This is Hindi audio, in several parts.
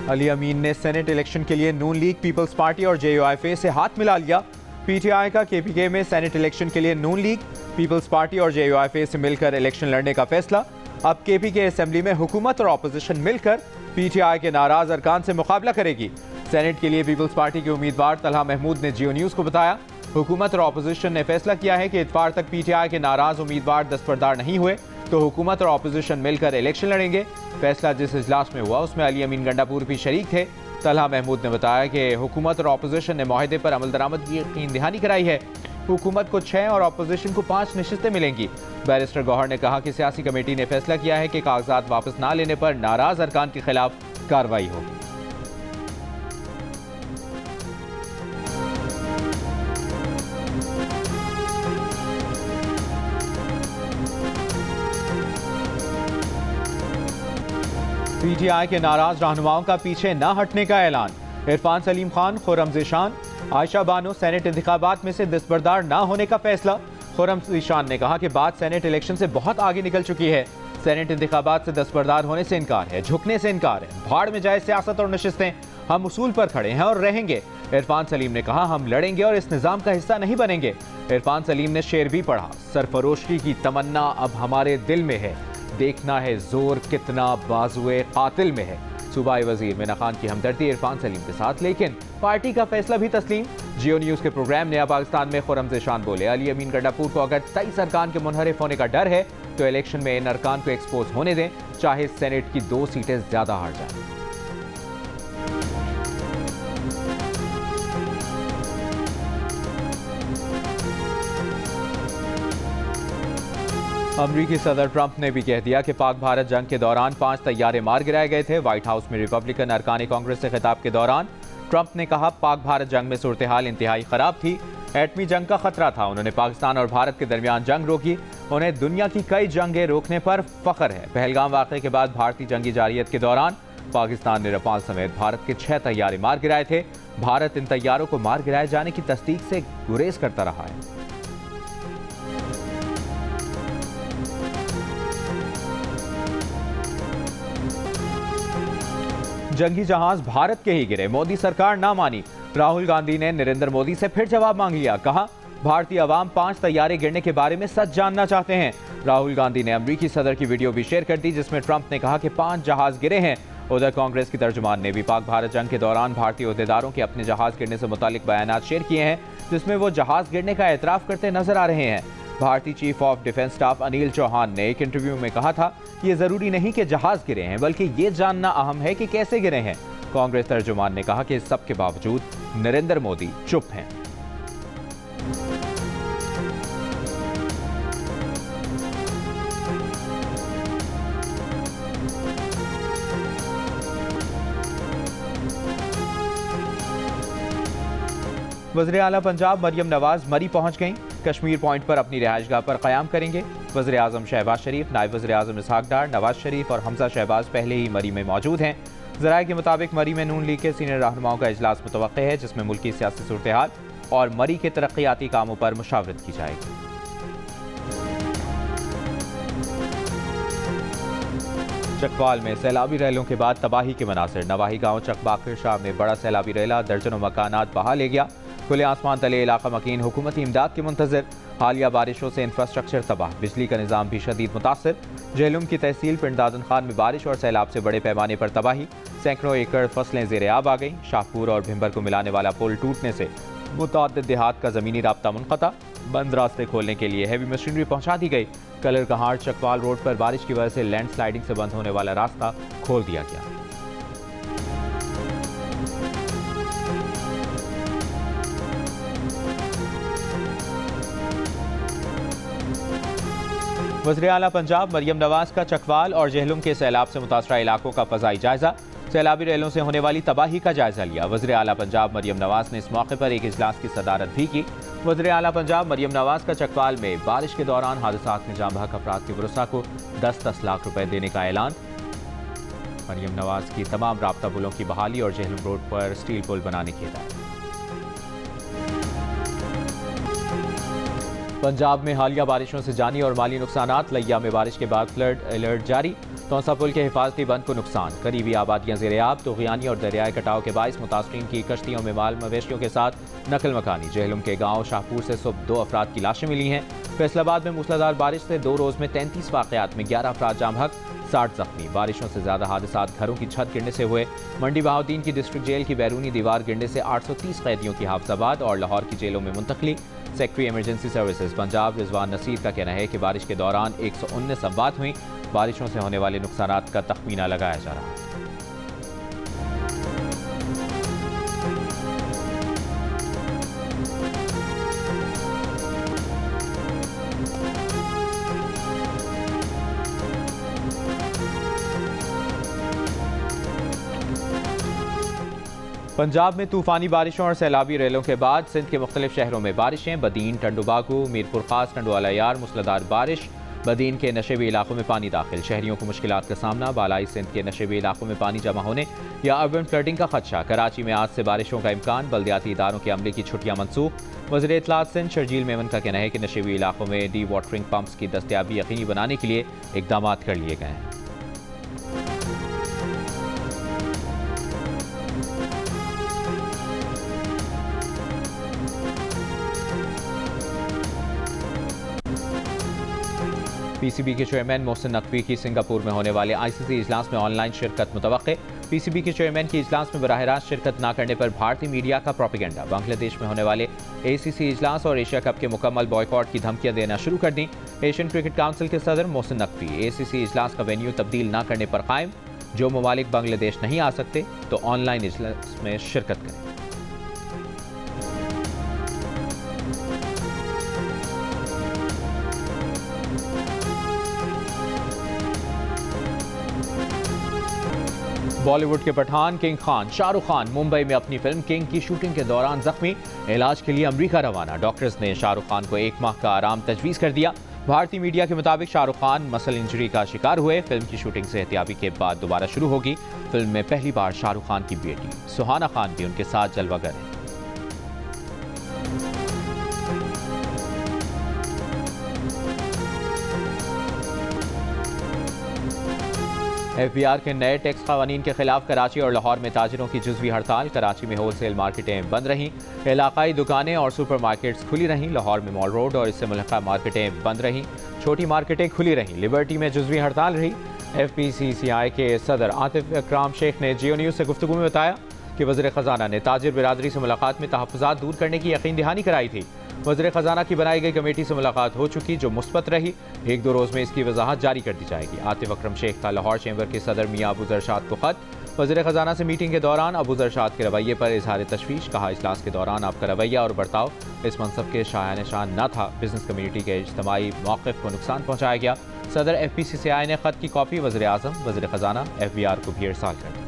अली अमीन ने सेनेट इलेक्शन के लिए नून लीग, पीपल्स पार्टी और JUIF से हाथ मिला लिया। PTI का KPK में सेनेट इलेक्शन के लिए नून लीग, पीपल्स पार्टी और JUIF से मिलकर इलेक्शन लड़ने का फैसला। अब KPK असेंबली में हुकूमत और ऑपोजिशन मिलकर PTI के नाराज अरकान से मुकाबला करेगी। सेनेट के लिए पीपल्स पार्टी के उम्मीदवार तलहा महमूद ने जियो न्यूज़ को बताया, हुकूमत और ऑपोजिशन ने फैसला किया है कि इतवार तक PTI के नाराज उम्मीदवार दस्तबरदार नहीं हुए तो हुकूमत और ऑपोजिशन मिलकर इलेक्शन लड़ेंगे। फैसला जिस इजलास में हुआ उसमें अली अमीन गंडापुर भी शरीक थे। तलहा महमूद ने बताया कि हुकूमत और ऑपोजिशन ने माहिदे पर अमल दरामद की यकीन दहानी कराई है। हुकूमत को 6 और ऑपोजिशन को 5 नशिस्तें मिलेंगी। बैरिस्टर गौहर ने कहा कि सियासी कमेटी ने फैसला किया है कि कागजात वापस ना लेने पर नाराज अरकान के खिलाफ कार्रवाई होगी। PTI के नाराज रहनुमाओं का पीछे न हटने का ऐलान। इरफान सलीम खान, खुर्रम ज़ीशान, आयशा बानो सेनेट इंतखाबात में से दस्तबरदार न होने का फैसला। खुर्रम ज़ीशान ने कहा कि बात सेनेट इलेक्शन से बहुत आगे निकल चुकी है। सेनेट इंतखाबात से दस्तबरदार होने से इनकार है, झुकने से इनकार है। भाड़ में जाए सियासत और नशिस्तें, हम उसूल पर खड़े हैं और रहेंगे। इरफान सलीम ने कहा, हम लड़ेंगे और इस निज़ाम का हिस्सा नहीं बनेंगे। इरफान सलीम ने शेर भी पढ़ा, सरफरोशी की तमन्ना अब हमारे दिल में है, देखना है जोर कितना बाजुए कातिल में है। सूबाई वजीर मीना खान की हमदर्दी इरफान सलीम के साथ, लेकिन पार्टी का फैसला भी तस्लीम। जियो न्यूज़ के प्रोग्राम नया पाकिस्तान में खुर्रम ज़ीशान बोले, अली अमीन गंडापुर को अगर 23 अरकान के मुनहरिफ होने का डर है तो इलेक्शन में इन अरकान को एक्सपोज होने दें, चाहे सेनेट की 2 सीटें ज्यादा हार जाएं। अमरीकी सदर ट्रंप ने भी कह दिया कि पाक भारत जंग के दौरान 5 तैयारे मार गिराए गए थे। व्हाइट हाउस में रिपब्लिकन अरकान कांग्रेस से खिताब के दौरान ट्रंप ने कहा, पाक भारत जंग में सूरत हाल इंतहाई खराब थी, एटमी जंग का खतरा था। उन्होंने पाकिस्तान और भारत के दरमियान जंग रोकी, उन्हें दुनिया की कई जंगें रोकने पर फख्र है। पहलगाम वाक़े के बाद भारतीय जंगी जारियत के दौरान पाकिस्तान ने रफाल समेत भारत के 6 तैयारे मार गिराए थे। भारत इन तैयारों को मार गिराए जाने की तस्दीक से गुरेज करता रहा है। जंगी जहाज भारत के ही गिरे, मोदी सरकार ना मानी। राहुल गांधी ने नरेंद्र मोदी से फिर जवाब मांग लिया, कहा भारतीय अवाम 5 तैयारे गिरने के बारे में सच जानना चाहते हैं। राहुल गांधी ने अमरीकी सदर की वीडियो भी शेयर कर दी जिसमें ट्रंप ने कहा कि 5 जहाज गिरे हैं। उधर कांग्रेस की तर्जुमान ने भी पाक भारत जंग के दौरान भारतीय ओहदेदारों के अपने जहाज गिरने से मुतालिक बयान शेयर किए हैं जिसमें वो जहाज गिरने का एतराफ करते नजर आ रहे हैं। भारतीय chief of defence staff Anil Chauhan ने एक इंटरव्यू में कहा था, ये जरूरी नहीं कि जहाज गिरे हैं बल्कि ये जानना अहम है कि कैसे गिरे हैं। कांग्रेस तर्जुमान ने कहा कि इस सब के बावजूद नरेंद्र मोदी चुप हैं। वज़ीर आला पंजाब मरियम नवाज मरी पहुंच गईं। कश्मीर पॉइंट पर अपनी रिहाइशगाह पर क़याम करेंगे। वज़ीर आज़म शहबाज शरीफ, नायब वज़ीर आज़म इसहाक डार, नवाज शरीफ और हमजा शहबाज पहले ही मरी में मौजूद हैं। ज़राए के मुताबिक मरी में नून लीग के सीनियर रहनुमाओं का इजलास मुतवक्के है जिसमें मुल्की सियासी सूरत हाल और मरी के तरक्याती कामों पर मुशावरत की जाएगी। चकवाल में सैलाबी रैलों के बाद तबाही के मनासिर। नवाही गांव चकबाकर शाह में बड़ा सैलाबी रैला दर्जनों मकानात बहा ले गया। खुले आसमान तले इलाका मकीन, हुकूमती इमदाद के मुंतजर। हालिया बारिशों से इंफ्रास्ट्रक्चर तबाह, बिजली का निज़ाम भी शदीद मुतासर। झेलुम की तहसील पिंड दादन खान में बारिश और सैलाब से बड़े पैमाने पर तबाही, सैकड़ों एकड़ फसलें ज़ेरे आब आ गईं। शाहपुर और भिंबर को मिलाने वाला पुल टूटने से मुतअद्दिद देहात का ज़मीनी राब्ता मुनक़ता। बंद रास्ते खोलने के लिए हैवी मशीनरी पहुँचा दी गई। कलर कहाड़ चकवाल रोड पर बारिश की वजह से लैंड स्लाइडिंग से बंद होने वाला रास्ता खोल दिया गया। वज़ीर आला पंजाब मरियम नवाज का चकवाल और झेलुम के सैलाब से मुतासरा इलाकों का फ़ज़ाई जायजा। सैलाबी रैलों से होने वाली तबाही का जायजा लिया। वज़ीर आला पंजाब मरियम नवाज ने इस मौके पर एक इजलास की सदारत भी की। वज़ीर आला पंजाब मरियम नवाज का चकवाल में बारिश के दौरान हादसात में जाँ बहक अफराद के वरसा को 10-10 लाख रुपए देने का ऐलान। मरियम नवाज की तमाम राब्ता पुलों की बहाली और झेलुम रोड पर स्टील पुल बनाने की हिदायत। पंजाब में हालिया बारिशों से जानी और माली नुकसानात। लिया में बारिश के बाद फ्लड अलर्ट जारी। तौसा पुल के हिफाजती बंद को नुकसान। करीबी आबादियां ज़ेर-ए-आब। तूग़यानी और दरियाए कटाव के बाइस मुतासरीन की कश्तियों में माल मवेशियों के साथ नकल मकानी। जहलुम के गाँव शाहपुर से सुबह 2 अफराद की लाशें मिली हैं। फैसलाबाद में मूसलाधार बारिश से 2 रोज़ में 33 वाक़यात में 11 अफराद जाम हक, 60 जख्मी। बारिशों से ज़्यादा हादसात घरों की छत गिरने से हुए। मंडी बहाउद्दीन की डिस्ट्रिक्ट जेल की बैरूनी दीवार गिरने से 830 कैदियों की हाफजाबाद और लाहौर की जेलों में मुंतकली। Secretary emergency services Punjab Rizwan Naseer का कहना है कि बारिश के दौरान 119 अमवात हुई। बारिशों से होने वाले नुकसानात का तखमीना लगाया जा रहा है। पंजाब में तूफानी बारिशों और सैलाबी रेलों के बाद सिंध के मुख्तलिफ शहरों में बारिशें। बदीन, टंडुबागू, मीरपुर खास, टंडुवाला यार मूसलाधार बारिश। बदीन के नशेबी इलाकों में पानी दाखिल। शहरियों को मुश्किलात का सामना। बालाई सिंध के नशेबी इलाकों में पानी जमा होने या अर्बन फ्लडिंग का खदशा। कराची में आज से बारिशों का इम्कान। बल्दियाती इदारों के अमले की छुट्टियां मनसूख। वज़ीर इत्तलात सिंध शर्जील मेमन का कहना है कि नशेबी इलाकों में डी वाटरिंग पम्प्स की दस्तयाबी यकीनी बनाने के लिए इकदाम कर लिए गए हैं। पीसीबी के चेयरमैन मोहसिन नकवी की सिंगापुर में होने वाले आईसीसी इजलास में ऑनलाइन शिरकत मुतवक्के। पीसीबी के चेयरमैन की इजलास में बराह रास्त शिरकत न करने पर भारतीय मीडिया का प्रोपेगेंडा। बांग्लादेश में होने वाले एसीसी इजलास और एशिया कप के मुकम्मल बॉयकॉट की धमकियां देना शुरू कर दी। एशियन क्रिकेट काउंसिल के सदर मोहसिन नकवी एसीसी इजलास का वेन्यू तब्दील न करने पर कायम। जो ममालिक बांग्लादेश नहीं आ सकते तो ऑनलाइन इजलास में शिरकत करें। बॉलीवुड के पठान किंग खान शाहरुख खान मुंबई में अपनी फिल्म किंग की शूटिंग के दौरान जख्मी। इलाज के लिए अमेरिका रवाना। डॉक्टर्स ने शाहरुख खान को 1 माह का आराम तजवीज़ कर दिया। भारतीय मीडिया के मुताबिक शाहरुख खान मसल इंजरी का शिकार हुए। फिल्म की शूटिंग सेहतियाबी के बाद दोबारा शुरू होगी। फिल्म में पहली बार शाहरुख खान की बेटी सुहाना खान भी उनके साथ जलवागर है। एफबीआर के नए टैक्स कानून के खिलाफ कराची और लाहौर में ताजिरों की जुज़वी हड़ताल। कराची में होलसेल मार्केटें बंद रहीं। इलाकाई दुकानें और सुपर मार्केट्स खुली रहीं। लाहौर में मॉल रोड और इससे मुल्हिका मार्केटें बंद रहीं। छोटी मार्केटें खुली रहीं। लिबर्टी में जुज़वी हड़ताल रही। FPCCI के सदर आतिफ इकराम शेख ने जियो न्यूज़ से गुफ्तगू में बताया कि वज़ीर ख़जाना ने ताजिर बिरादरी से मुलाकात में तहफ़्फ़ुज़ात दूर करने की यकीन दहानी कराई थी। वज़ीर ख़जाना की बनाई गई कमेटी से मुलाकात हो चुकी जो मुस्बत रही। 1-2 रोज़ में इसकी वजाहत जारी कर दी जाएगी। आतिफ अकरम शेख का लाहौर चैम्बर के सदर मियाँ अबू जरशाद को खत। वज़ीर ख़जाना से मीटिंग के दौरान अबू जरशाद के रवैये पर इजहार तशवीश। कहा इजलास के दौरान आपका रवैया और बर्ताव इस मनसब के शायान शान न था। बिजनेस कम्यूनिटी के इज्तिमाई मौक़िफ़ को नुकसान पहुँचाया गया। सदर FPCCI ने खत की कॉपी वज़ीर आज़म, वज़ीर ख़जाना, FBR को भी इरसाल कर दी।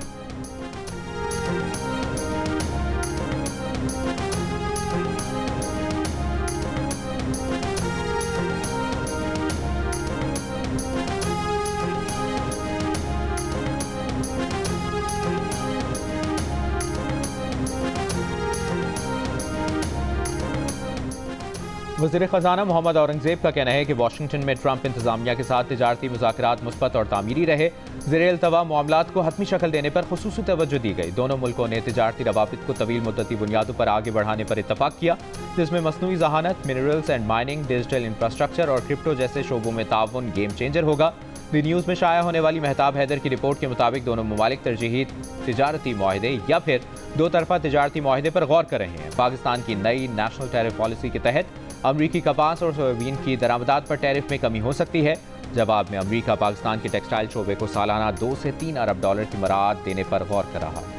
वज़ीर ख़जाना मोहम्मद औरंगज़ेब का कहना है कि वाशिंगटन में ट्रंप इंतजामिया के साथ तिजारती मुज़ाकरात मुस्बत और तामीरी रहे। ज़ेर-ए-इल्तवा मामलात को हतमी शक्ल देने पर खुसूसी तवज्जो दी गई। दोनों मुल्कों ने तिजारती रवाबित को तवील मुद्दती बुनियादों पर आगे बढ़ाने पर इत्तफाक किया, जिसमें मसनूई ज़हानत, minerals and mining, digital infrastructure और क्रिप्टो जैसे शोबों में ताउन गेम चेंजर होगा। दी न्यूज़ में शाया होने वाली मेहताब हैदर की रिपोर्ट के मुताबिक दोनों ममालिक तरजीही तिजारती मुआहदे या फिर 2 तरफ़ा तिजारती मुआहदे पर गौर कर रहे हैं। पाकिस्तान की नई नेशनल टैरिफ पॉलिसी के तहत अमरीकी कपास और सोयाबीन की दरामदात पर टैरिफ में कमी हो सकती है। जवाब में अमरीका पाकिस्तान के टेक्सटाइल शोबे को सालाना 2 से 3 अरब डॉलर की मराद देने पर गौर कर रहा है।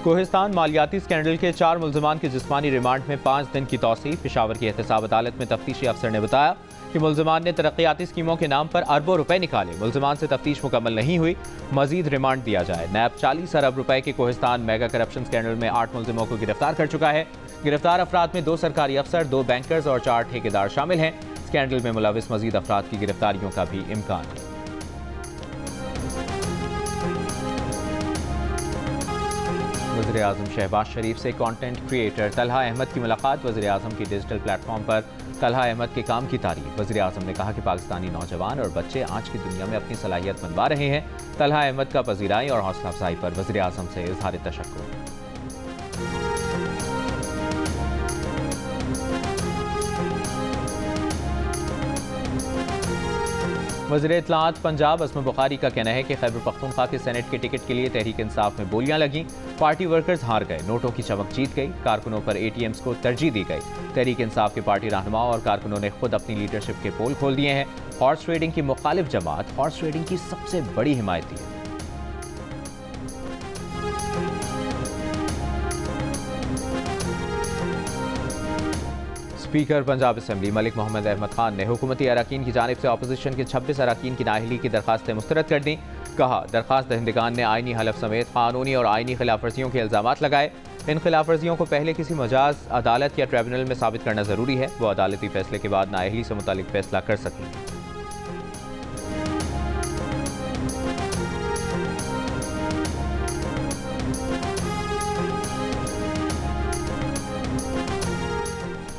कोहिस्तान मालियाती स्कैंडल के 4 मुल्ज़िमान के जिस्मानी रिमांड में 5 दिन की तौसीफ। पेशावर की एहतसाब अदालत में तफ्तीशी अफसर ने बताया कि मुल्ज़िमान ने तरक्याती स्कीमों के नाम पर अरबों रुपए निकाले। मुल्ज़िमान से तफ्तीश मुकम्मल नहीं हुई, मजीद रिमांड दिया जाए। नैब 40 अरब रुपए के कोहिस्तान मेगा करप्शन स्कैंडल में 8 मुल्ज़िमों को गिरफ्तार कर चुका है। गिरफ्तार अफराद में 2 सरकारी अफसर, 2 बैंकर्स और 4 ठेकेदार शामिल हैं। स्कैंडल में मुलविस मजीद अफराद की गिरफ्तारियों का भी इम्कान है। वज़ीर आज़म शहबाज शरीफ से कंटेंट क्रिएटर तलहा अहमद की मुलाकात। वज़ीर आज़म की डिजिटल प्लेटफॉर्म पर तलहा अहमद के काम की तारीफ। वज़ीर आज़म ने कहा कि पाकिस्तानी नौजवान और बच्चे आज की दुनिया में अपनी सलाहियत मनवा रहे हैं। तलहा अहमद का पजीराई और हौसला अफजाई पर वज़ीर आज़म से इज़हार तशक्कुर। वज़ीर इत्तलाआत पंजाब असम बुखारी का कहना है कि खैबर पख्तूनख्वा के सेनेट के टिकट के लिए तहरीक इंसाफ में बोलियां लगीं। पार्टी वर्कर्स हार गए, नोटों की चमक जीत गई। कारकुनों पर ATMs को तरजीह दी गई। तहरीक इंसाफ के पार्टी रहनुमाओं और कारकुनों ने खुद अपनी लीडरशिप के पोल खोल दिए हैं। हॉर्स ट्रेडिंग की मुखालिफ जमात हॉर्स ट्रेडिंग की सबसे बड़ी हिमायती है। स्पीकर पंजाब असम्बली मलिक मोहम्मद अहमद खान ने हुकूमती अरकान की जानिब से अपोजिशन के 26 अरकान की नाअहली की दरखास्तें मुस्तरद कर दी। कहा, दरखास्त दहिंदगान ने आइनी हलफ समेत कानूनी और आइनी खिलाफ वर्जियों के इल्जामात लगाए। इन खिलाफ वर्जियों को पहले किसी मजाज अदालत या ट्रिब्यूनल में साबित करना जरूरी है। वो अदालती फैसले के बाद नाअहली से मुतालिक फैसला कर सकेंगे।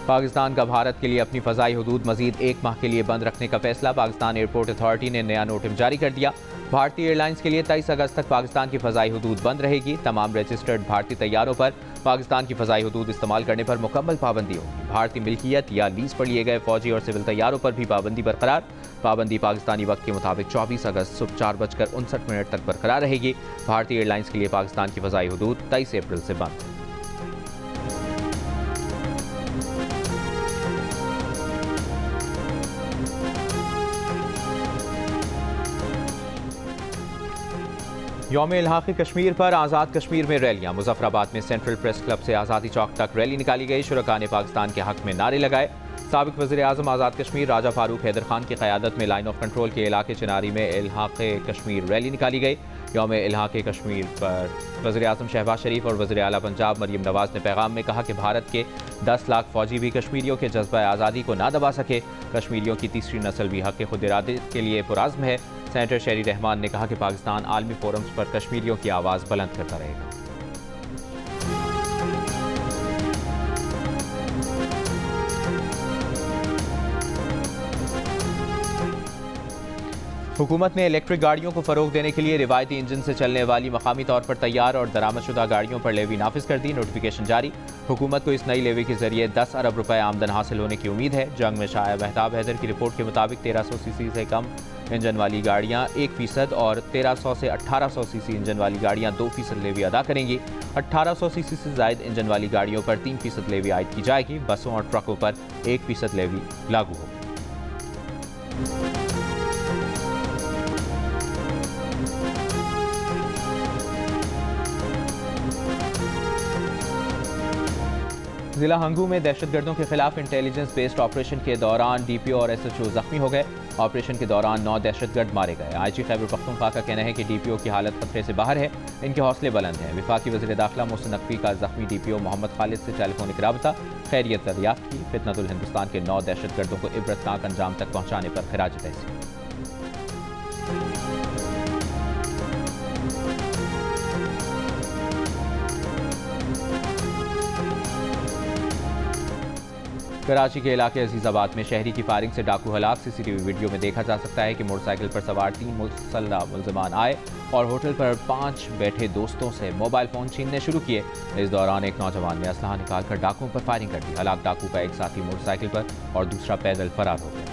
पाकिस्तान का भारत के लिए अपनी फ़ज़ाई हुदूद मजीद 1 माह के लिए बंद रखने का फैसला। पाकिस्तान एयरपोर्ट अथॉरिटी ने नया नोटिस जारी कर दिया। भारतीय एयरलाइंस के लिए 23 अगस्त तक पाकिस्तान की फ़ज़ाई हुदूद बंद रहेगी। तमाम रजिस्टर्ड भारतीय तैयारों पर पाकिस्तान की फ़ज़ाई हुदूद इस्तेमाल करने पर मुकम्मल पाबंदी होगी। भारतीय मिल्कियत या लीज पर लिए गए फौजी और सिविल तैयारों पर भी पाबंदी बरकरार। पाबंदी पाकिस्तानी वक्त के मुताबिक 24 अगस्त सुबह 4:59 तक बरकरार रहेगी। भारतीय एयरलाइंस के लिए पाकिस्तान की फ़ज़ाई हुदूद 23 अप्रैल से बंद है। यौम इल्हाक़ कश्मीर पर आज़ाद कश्मीर में रैलियाँ। मुज़फ़्फ़राबाद में सेंट्रल प्रेस क्लब से आज़ादी चौक तक रैली निकाली गई। शुरका ने पाकिस्तान के हक़ में नारे लगाए। साबिक़ वज़ीर आज़म आज़ाद कश्मीर राजा फारूक हैदर खान की क़यादत में लाइन ऑफ कंट्रोल के इलाके चिनारी में इल्हाक़ कश्मीर रैली निकाली गई। यौम इल्हाक़ कश्मीर पर वज़ीर आज़म शहबाज शरीफ और वज़ीर आला पंजाब मरियम नवाज़ ने पैगाम में कहा कि भारत के 10 लाख फ़ौजी भी कश्मीरियों के जज्बा आज़ादी को ना दबा सके। कश्मीरियों की तीसरी नस्ल भी हक़ खुद इरादे के लिए पुरज़्म है। सेनेटर शहरी रहमान ने कहा कि पाकिस्तान आलमी फोरम्स पर कश्मीरियों की आवाज़ बुलंद करता रहेगा। हुकूमत ने इलेक्ट्रिक गाड़ियों को फ़रोग देने के लिए रिवायती इंजन से चलने वाली मकामी तौर पर तैयार और दरामदशुदा गाड़ियों पर लेवी नाफिज कर दी। नोटिफिकेशन जारी। हुकूमत को इस नई लेवी के जरिए 10 अरब रुपए आमदन हासिल होने की उम्मीद है। जंग में शाया महताब हैदर की रिपोर्ट के मुताबिक 1300 सीसी से कम इंजन वाली गाड़ियाँ 1% और 1300 से 1800 सीसी इंजन वाली गाड़ियाँ 2% लेवी अदा करेंगी। 1800 सीसी से जायद इंजन वाली गाड़ियों पर 3% लेवी आयद की जाएगी। बसों और ट्रकों पर 1% लेवी लागू होगी। जिला हंगू में दहशतगर्दों के खिलाफ इंटेलिजेंस बेस्ड ऑपरेशन के दौरान DPO और SHO जख्मी हो गए। ऑपरेशन के दौरान 9 दहशतगर्द मारे गए। IG खैबर पख्तूनख्वा का कहना है कि DPO की हालत खतरे से बाहर है। इनके हौसले बुलंद हैं। वफाकी वज़ीर दाखिला मोहसिन नकवी का जख्मी DPO मोहम्मद खालिद से टेलीफोनिक राबता खैरियत दरियाफ्त की। फितनतुल हिंदुस्तान के 9 दहशतगर्दों को इबरतनाक अंजाम तक पहुँचाने पर खिराज तहसीन। कराची के इलाके अजीज़ाबाद में शहरी की फायरिंग से डाकू हलाक। CCTV वीडियो में देखा जा सकता है कि मोटरसाइकिल पर सवार 3 मुसल्लह मुल्ज़िमान आए और होटल पर 5 बैठे दोस्तों से मोबाइल फ़ोन छीनने शुरू किए। इस दौरान एक नौजवान ने असलहा निकालकर डाकुओं पर फायरिंग कर दी। हलाक डाकू का एक साथी मोटरसाइकिल पर और दूसरा पैदल फरार हो गया।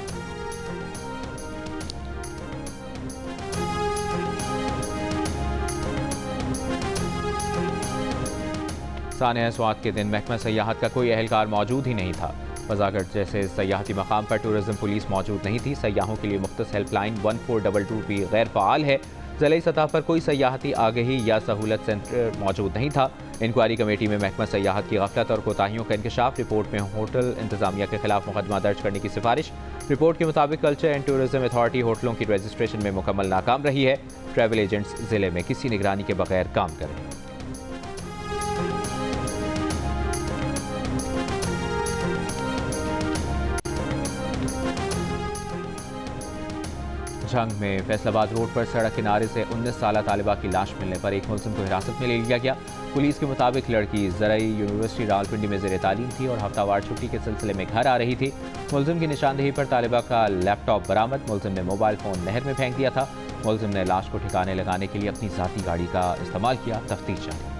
सानिया स्वात के दिन महकमा सयाहत का कोई अहलकार मौजूद ही नहीं था। फजागढ़ जैसे सयाहती मकाम पर टूरिज्म पुलिस मौजूद नहीं थी। सयाहों के लिए मुख्तस हेल्पलाइन 1422 भी गैर फ़ाल है। ज़िले सतह पर कोई सयाहती आगही या सहूलत सेंटर मौजूद नहीं था। इंक्वायरी कमेटी में महकमा सयाहत की गफलत और कोताहियों का इंकशाफ। रिपोर्ट में होटल इंतजामिया के खिलाफ मुकदमा दर्ज करने की सिफारिश। रिपोर्ट के मुताबिक कल्चर एंड टूरिज्म अथॉरिटी होटलों की रजिस्ट्रेशन में मुकम्मल नाकाम रही है। ट्रैवल एजेंट्स जिले में किसी निगरानी के बगैर काम कर रहे हैं। जंग में फैसलाबाद रोड पर सड़क किनारे से 19 साल तालिबा की लाश मिलने पर एक मुलजिम को हिरासत में ले लिया गया। पुलिस के मुताबिक लड़की ज़रई यूनिवर्सिटी रावलपिंडी में ज़ेर तालीम थी और हफ्तावार छुट्टी के सिलसिले में घर आ रही थी। मुलजिम की निशानदेही पर तालिबा का लैपटॉप बरामद। मुलजिम ने मोबाइल फ़ोन नहर में फेंक दिया था। मुलजिम ने लाश को ठिकाने लगाने के लिए अपनी ज़ाती गाड़ी का इस्तेमाल किया। तफ्तीश जारी।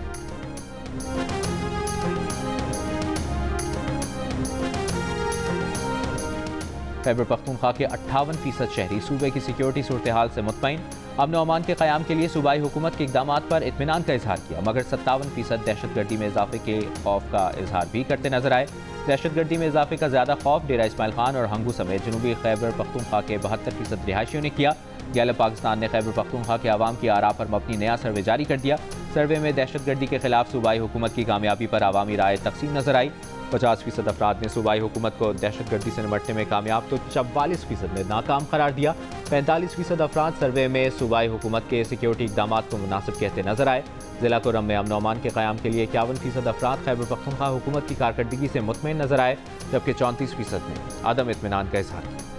खैबर पख्तूनख्वा के 58% शहरी सूबे की सिक्योरिटी सूरत हाल से मुतमईन। अमन अमान के क़याम के लिए सूबाई हुकूमत के इक़दाम पर इत्मीनान का इजहार किया, मगर 57% दहशतगर्दी में इजाफे के खौफ का इजहार भी करते नजर आए। दहशतगर्दी में इजाफे का ज़्यादा खौफ डेरा इस्माइल खान और हंगू समेत जनूबी खैबर पख्तूनख्वा के 72% रिहायशियों ने किया। गैलप पाकिस्तान ने खैबर पख्तूनख्वा के आवाम की आरा पर मबनी नया सर्वे जारी कर दिया। सर्वे में दहशतगर्दी के खिलाफ सूबाई हुकूमत की कामयाबी पर आवामी राय तकसीम नजर आई। 50% अफराद ने सूबाई हुकूमत को दहशतगर्दी से निपटने में कामयाब तो 44% ने नाकाम करार दिया। 45% अफराद सर्वे में सूबाई हुकूमत के सिक्योरिटी इकदाम को मुनासिब कहते नजर आए। जिला कुरम में अमन अमान के क़याम के लिए 51% अफराद खैबर पख्तूनख्वा हुकूमत की कारकर्दगी से मुतमईन नजर आए, जबकि 34% ने अदम इत्मीनान का इजहार किया।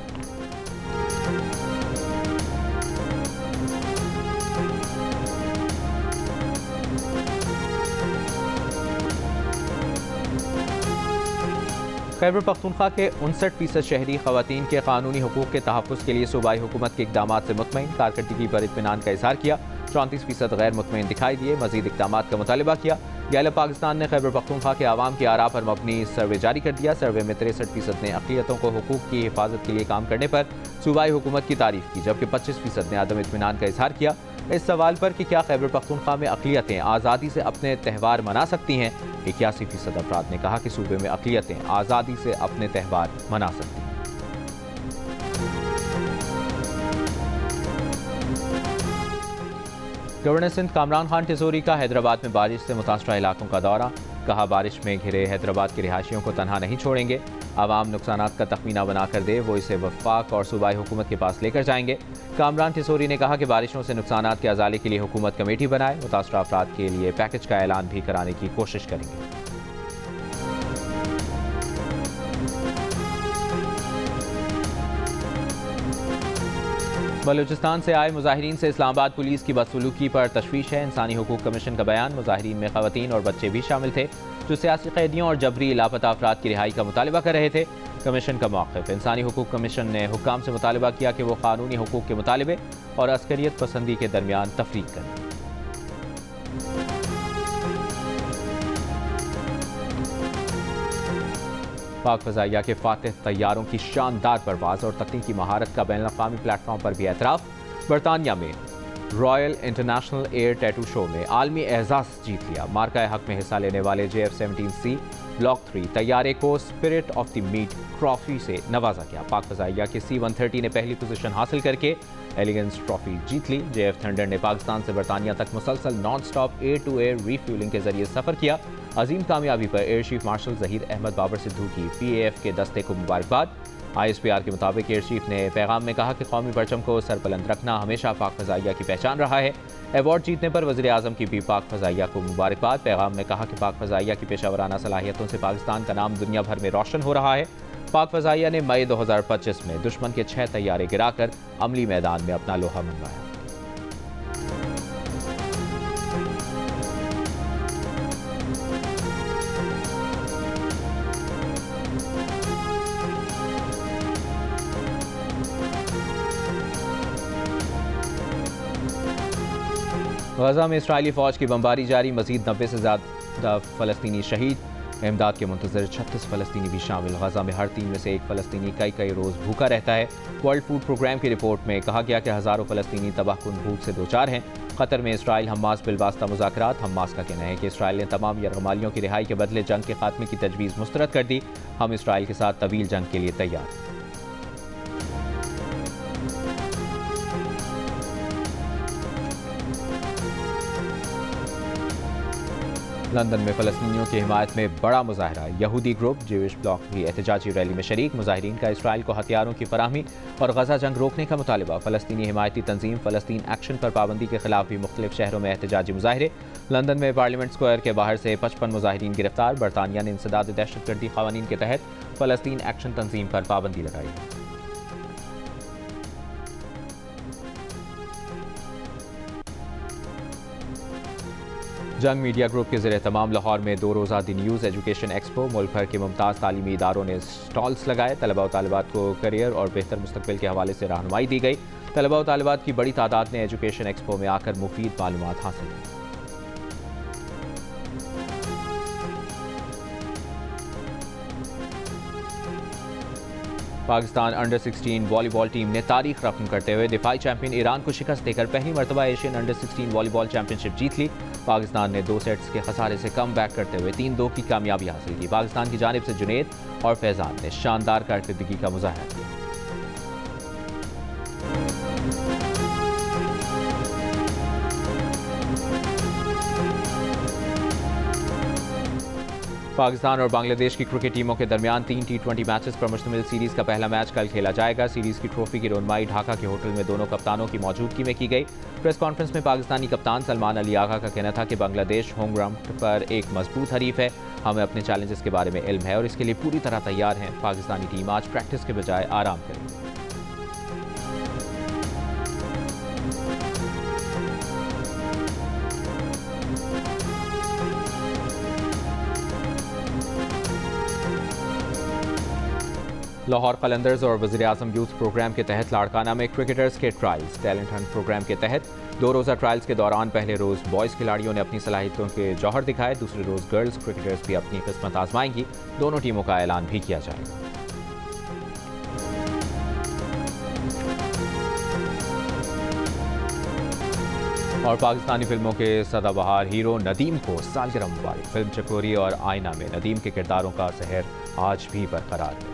खैबर पख्तूनख्वा के 59% शहरी ख़वातीन के कानूनी हकूक़ के तहफ़्फ़ुज़ के लिए सूबाई हुकूमत के इक़दाम से मुतमईन। कारकर्दगी पर इत्मीनान का इज़हार किया। 34% गैर मुतमईन दिखाई दिए। मज़ीद इक़दाम का मुतालिबा किया। गैलप पाकिस्तान ने खैबर पख्तूनख्वा के आवाम की आरा पर मबनी सर्वे जारी कर दिया। सर्वे में 63% ने अक़लियतों को हकूक़ की हिफाजत के लिए काम करने पर सूबाई हुकूमत की तारीफ़ की, जबकि 25% ने अदम इत्मीनान का इज़हार किया। इस सवाल पर कि क्या खैबर पख्तूनख्वा में अक़लियतें आज़ादी से अपने त्यौहार मना सकती हैं, 81% अफराद ने कहा कि सूबे में अक़लियतें आज़ादी से अपने त्यौहार मना सकती हैं। गवर्नर सिंध कामरान खान टिजोरी का हैदराबाद में बारिश से मुतासरा इलाकों का दौरा। कहा, बारिश में घिरे हैदराबाद के रिहायशियों को तनहा नहीं छोड़ेंगे। आवाम नुकसानात का तखमीना बनाकर दे, वो इसे वफाक और सूबाई हुकूमत के पास लेकर जाएंगे। कामरान टिजोरी ने कहा कि बारिशों से नुकसानात के अजाले के लिए हुकूमत कमेटी बनाए, मुतासरा अफराद के लिए पैकेज का ऐलान भी कराने की कोशिश करेंगे। बलूचिस्तान से आए मुजाहिरीन से इस्लामाबाद पुलिस की बदसलूकी पर तशवीश है। इंसानी हकूक़ कमीशन का बयान। मुजाहिरीन में ख़वातीन और बच्चे भी शामिल थे, जो सियासी कैदियों और जबरी लापता अफराद की रिहाई का मुतालबा कर रहे थे। कमीशन का मौक़िफ़। इंसानी हकूक़ कमीशन ने हुक्काम से मुतालबा किया कि वो कानूनी हकूक़ के मुतालबे और अस्करियत पसंदी के दरमियान तफरीक करें। पाक फ़ज़ाइया के फातिह तैयारों की शानदार परवाज़ और तकनीकी महारत का बैनुल-अक़वामी प्लेटफॉर्म पर भी एतराफ़। बरतानिया में royal international air tattoo show में आलमी एहसास जीत लिया। मार्का हक में हिस्सा लेने वाले JF-17C ब्लॉक 3 तैयारे को spirit of the meet trophy से नवाजा गया। पाक फ़ज़ाइया के C-130 ने पहली पोजीशन हासिल करके एलिगेंस ट्रॉफी जीत ली। JF थंडर ने पाकिस्तान से बरतानिया तक मुसलसल non stop air to air refuelling के जरिए सफ़र किया। अजीम कामयाबी पर air chief marshal Zaheer Ahmad Babar Sidhu की PAF के दस्ते को मुबारकबाद। ISPR के मुताबिक एयर चीफ ने पैगाम में कहा कि कौमी परचम को सरबुलंद रखना हमेशा पाक फ़ज़ाइया की पहचान रहा है। अवार्ड जीतने पर वज़ीर आज़म की भी पाक फ़ज़ाइया को मुबारकबाद। पैगाम में कहा कि पाक फ़ज़ाइया की पेशावराना सलाहियतों से पाकिस्तान का नाम दुनिया भर में रोशन हो रहा है। पाक फ़ज़ाइया ने मई 2025 में दुश्मन के 6 तैयारे गिराकर अमली मैदान में अपना लोहा मनवाया। गजा में इसराइली फ़ौज की बमबारी जारी। मज़ीद 90 से ज़्यादा फ़लस्तीनी शहीद। इमदाद के मुंतज़र 36 फ़लस्तीनी भी शामिल। गजा में हर 3 में से एक फ़लस्तीनी कई रोज़ भूखा रहता है। वर्ल्ड फूड प्रोग्राम की रिपोर्ट में कहा गया कि हज़ारों फ़लस्तीनी तबाहकुन भूख से दो चार हैं। कतर में इसराइल हमास बिलवास्ता मुज़ाकरात। हमास का कहना है कि इसराइल ने तमाम यरगमालियों की रिहाई के बदले जंग के खात्मे की तजवीज़ मुस्तरद कर दी। हम इसराइल के साथ तवील जंग के लिए तैयार हैं। लंदन में फ़लस्तीनियों की हिमायत में बड़ा मुजाहरा। यहूदी ग्रुप ज्यूइश ब्लॉक की एहतजाजी रैली में शरीक। मुजाहिरीन का इसराइल को हथियारों की फराहमी और गजा जंग रोकने का मुतालबा। फ़लस्तीनी हिमायती तंजीम फ़लस्तीन एक्शन पर पाबंदी के खिलाफ भी मुख्तलिफ शहरों में एहतजाजी मुजाहरे। लंदन में पार्लियामेंट स्क्वायर के बाहर से 55 मुजाहिरीन गिरफ्तार। बरतानिया ने इंसदाद दहशतगर्दी क़वानीन के तहत फ़लस्तीन एक्शन तंजीम पर पाबंदी लगाई है। जंग मीडिया ग्रुप के ज़रिए तमाम लाहौर में 2 रोज़ा दी न्यूज़ एजुकेशन एक्सपो। मुल्क भर के मुमताज़ तालीमी इदारों ने स्टॉल्स लगाए। तलबा और तालिबात को करियर और बेहतर मुस्तकबिल के हवाले से रहनुमाई दी गई। तलबा और तालिबात की बड़ी तादाद ने एजुकेशन एक्सपो में आकर मुफीद मालूमात हासिल की। पाकिस्तान अंडर 16 वॉलीबॉल टीम ने तारीख रकम करते हुए दिफाई चैंपियन ईरान को शिकस्त देकर पहली मरतबा एशियन अंडर 16 वॉलीबॉल चैंपियनशिप जीत ली। पाकिस्तान ने 2 सेट्स के खसारे से कम बैक करते हुए 3-2 की कामयाबी हासिल की। पाकिस्तान की जानिब से जुनेद और फैजान ने शानदार कारकर्दगी का मुजाहरा किया। पाकिस्तान और बांग्लादेश की क्रिकेट टीमों के दरमियान 3 T20 मैचेस पर मुश्तमिल सीरीज का पहला मैच कल खेला जाएगा। सीरीज की ट्रॉफी की रोनमाई ढाका के होटल में दोनों कप्तानों की मौजूदगी में की गई। प्रेस कॉन्फ्रेंस में पाकिस्तानी कप्तान सलमान अली आगा का कहना था कि बांग्लादेश होम ग्राउंड पर एक मजबूत हरीफ है। हमें अपने चैलेंजेस के बारे में इल्म है और इसके लिए पूरी तरह तैयार हैं। पाकिस्तानी टीम आज प्रैक्टिस के बजाय आराम करेगी। लाहौर कलंदर्स और वज़ीर-ए-आज़म यूथ प्रोग्राम के तहत लाड़काना में क्रिकेटर्स के ट्रायल्स। टैलेंट हंट प्रोग्राम के तहत 2 रोज़ा ट्रायल्स के दौरान पहले रोज़ बॉयज़ खिलाड़ियों ने अपनी सलाहियतों के जौहर दिखाए। दूसरे रोज़ गर्ल्स क्रिकेटर्स भी अपनी किस्मत आजमाएंगी। दोनों टीमों का ऐलान भी किया जाएगा। और पाकिस्तानी फिल्मों के सदाबहार हीरो नदीम को सालगिरह मुबारक। फिल्म चकोरी और आईना में नदीम के किरदारों का सहर आज भी बरकरार है।